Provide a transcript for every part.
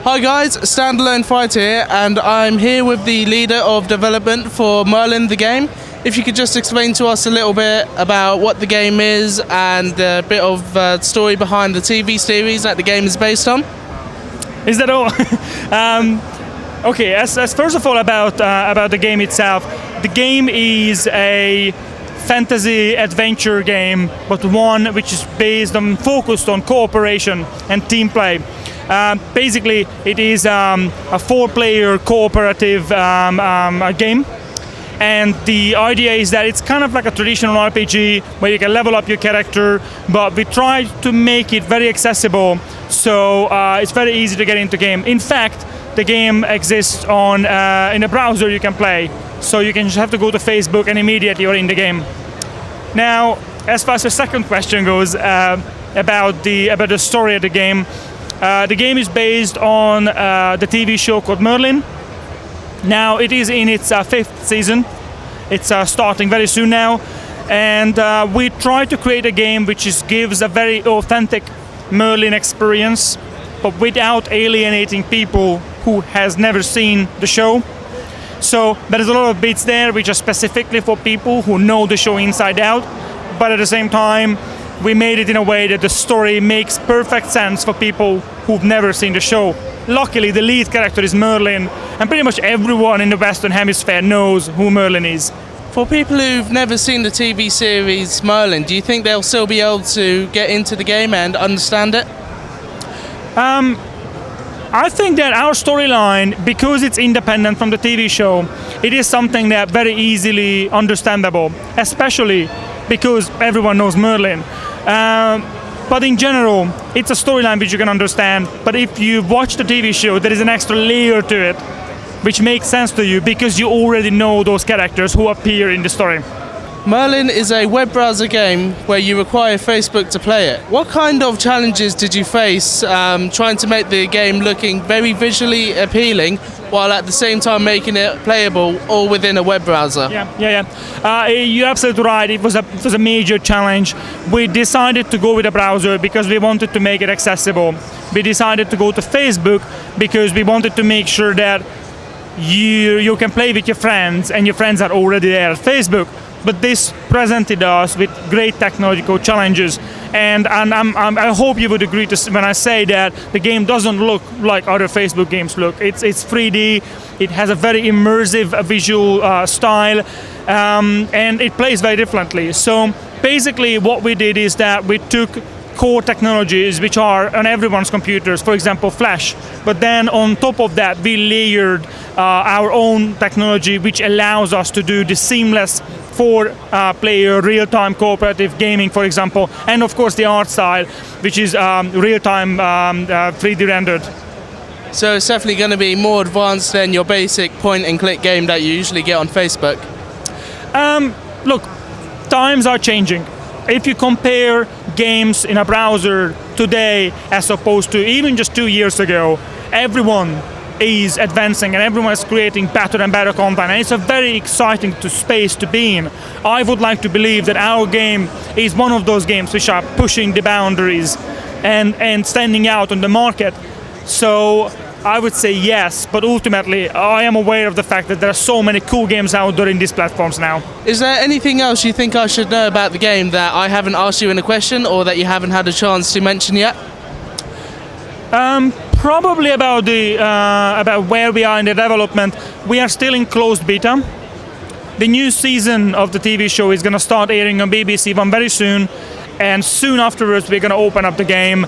Hi guys, Standalone Fight here, and I'm here with the leader of development for Merlin the game. If you could just explain to us a little bit about what the game is and a bit of story behind the TV series that the game is based on. Is that all? Okay, as first of all about the game itself, the game is a fantasy adventure game, but one which is focused on cooperation and team play. Basically, it is a 4-player cooperative game, and the idea is that it's kind of like a traditional RPG where you can level up your character, but we try to make it very accessible, so it's very easy to get into the game. In fact, the game exists on in a browser you can play, so you can just have to go to Facebook and immediately you're in the game. Now, as far as the second question goes, about the story of the game. The game is based on the TV show called Merlin. Now it is in its 5th season. It's starting very soon now, and we try to create a game which gives a very authentic Merlin experience, but without alienating people who has never seen the show. So there's a lot of bits there which are specifically for people who know the show inside out, but at the same time we made it in a way that the story makes perfect sense for people who've never seen the show. Luckily, the lead character is Merlin, and pretty much everyone in the Western Hemisphere knows who Merlin is. For people who've never seen the TV series Merlin, do you think they'll still be able to get into the game and understand it? I think that our storyline, because it's independent from the TV show, it is something that very easily understandable, especially because everyone knows Merlin. But in general, it's a storyline which you can understand. But if you watch the TV show, there is an extra layer to it, which makes sense to you because you already know those characters who appear in the story. Merlin is a web browser game where you require Facebook to play it. What kind of challenges did you face trying to make the game looking very visually appealing while at the same time making it playable all within a web browser? Yeah. You're absolutely right. It was a major challenge. We decided to go with a browser because we wanted to make it accessible. We decided to go to Facebook because we wanted to make sure that you can play with your friends and your friends are already there at Facebook. But this presented us with great technological challenges, and I hope you would agree when I say that the game doesn't look like other Facebook games look. It's 3D, it has a very immersive visual style, and it plays very differently. So basically what we did is that we took core technologies which are on everyone's computers, for example Flash, but then on top of that we layered our own technology which allows us to do the seamless 4-player real-time cooperative gaming, for example, and of course the art style, which is real-time 3D rendered. So it's definitely going to be more advanced than your basic point-and-click game that you usually get on Facebook. Look, times are changing. If you compare games in a browser today as opposed to even just 2 years ago, everyone is advancing and everyone is creating better and better content, and it's a very exciting space to be in. I would like to believe that our game is one of those games which are pushing the boundaries and standing out on the market. So I would say yes, but ultimately I am aware of the fact that there are so many cool games out there in these platforms now. Is there anything else you think I should know about the game that I haven't asked you in a question or that you haven't had a chance to mention yet? Probably about where we are in the development. We are still in closed beta. The new season of the TV show is going to start airing on BBC One very soon, and soon afterwards we're going to open up the game.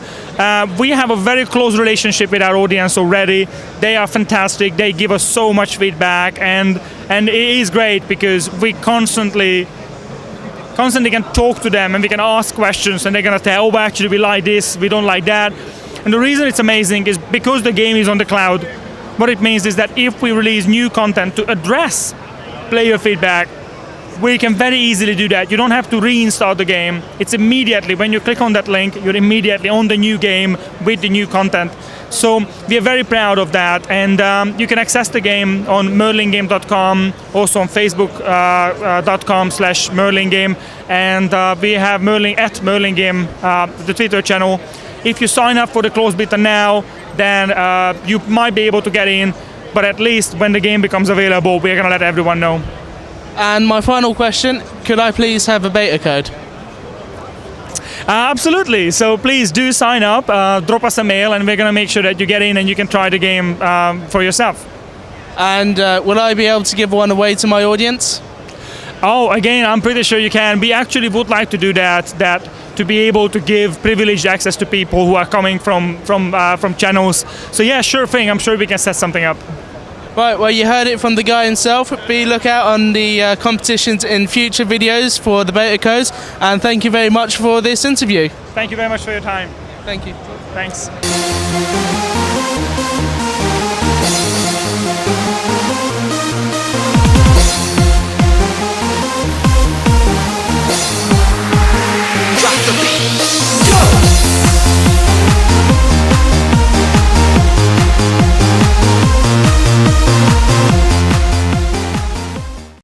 We have a very close relationship with our audience already. They are fantastic. They give us so much feedback, and it is great because we constantly can talk to them and we can ask questions, and they're going to tell, oh, actually we like this, we don't like that. And the reason it's amazing is because the game is on the cloud. What it means is that if we release new content to address player feedback, we can very easily do that. You don't have to reinstall the game. It's immediately, when you click on that link, you're immediately on the new game with the new content. So we are very proud of that, and you can access the game on merlingame.com, also on facebook.com/merlingame, and we have Merlin @merlingame, the Twitter channel. If you sign up for the closed beta now, then you might be able to get in, but at least when the game becomes available, we're gonna let everyone know. And my final question, could I please have a beta code? Absolutely. So please do sign up, drop us a mail, and we're going to make sure that you get in and you can try the game for yourself. And will I be able to give one away to my audience? Oh, again, I'm pretty sure you can. We actually would like to do that to be able to give privileged access to people who are coming from channels. So yeah, sure thing. I'm sure we can set something up. Right, well, you heard it from the guy himself. Be lookout on the competitions in future videos for the beta codes. And thank you very much for this interview. Thank you very much for your time. Thank you. Thanks.